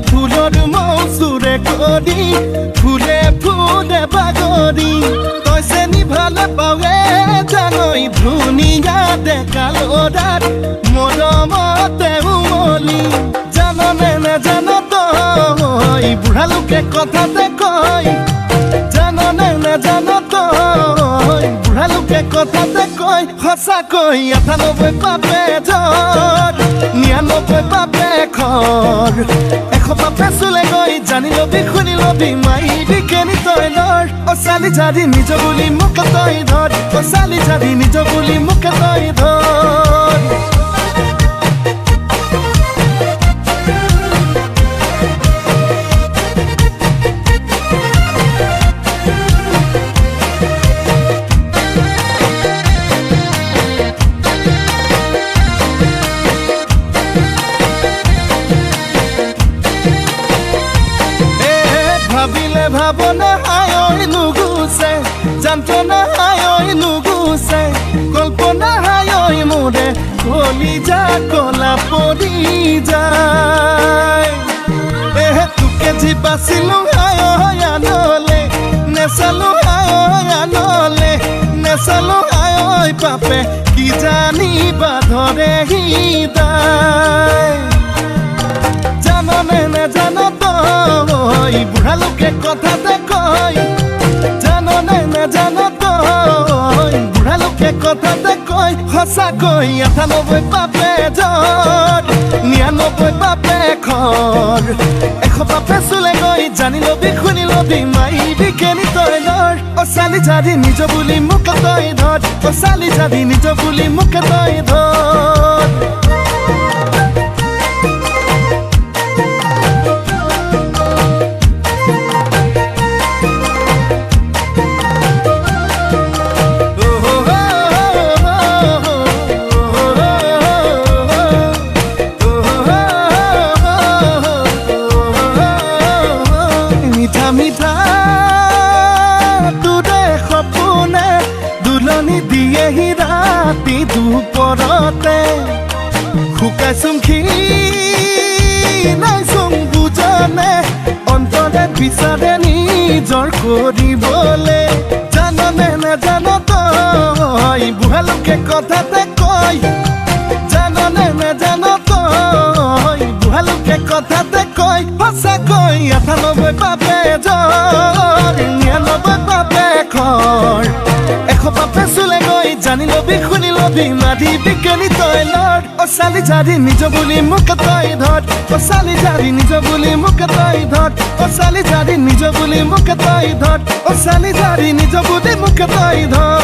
ফুলৰ মৌচুৰে কৰি ফুলে ফুলে বাগৰি তই চেনি ভালে পাৱে জানৈ ধুনীয়া ডেকা ল'ৰাত মৰমতে উমলি জাননে নেজান তই বুঢ়া লোকে কথাতে কয় জাননে নেজান তই বুঢ়া লোকে কথাতে কয় সঁচাকৈ ৯৮ পাপে জৰ ৯৯ পাপে খৰ ১০০ পাপে চুলে গৈ জানি লবি শুনি লবি মাইবি কেনি তই লৰ অচালি জাৰি নিজ বুলি মোক তই ধৰ অচালি জাৰি নিজ বুলি মোক তই ধৰ ভাবনা হায় নুগুছে যন্ত্ৰণা হায় নুগুছে কল্পনা হায় মোৰে কলিজা কলা পৰি যায় তোকে যি বাচিলো হায় আনলে নেচালো হায় আনলে নেচালো হায় পাপে কি জানিবা ধৰে হৃদয় জাননে নেজান তই বুঢ়া লোকে কথাতে কয় জাননে নেজান তই বুঢ়া লোকে কথাতে কয় সঁচাকৈ ৯৮ পাপে জৰ ৯৯ পাপে খৰ ১০০ পাপে চুলে গৈ জানি লবি শুনি লবি মাইবি কেনি তই লৰ অচালি জাৰি নিজ বুলি মোক তই ধৰ অচালি জাৰি নিজ বুলি মোক তই ধৰ দিয়েহি ৰাতি দুপৰতে শুকাইছোং নাইছোং বুজনে অন্তৰে বিচাৰে নিজৰ কৰিবলে জাননে নেজান তই বুঢ়া লোকে কথাতে কয় জাননে নেজান তই বুঢ়া লোকে কথাতে কয় সঁচাকৈ ৯৮ পাপে জৰ ৯৯ পাপে খৰ ১০০ পাপে চুলে গৈ জানি লবি শুনি লবি মাৰিবি কেনি তই লৰ অচালি জাৰি নিজ বুলি মোক তই ধৰ অচালি জাৰি নিজ বুলি মোক তই ধৰ অচালি জাৰি নিজ বুলি মোক তই ধৰ অচালি জাৰি নিজ বুলি মোক তই ধৰ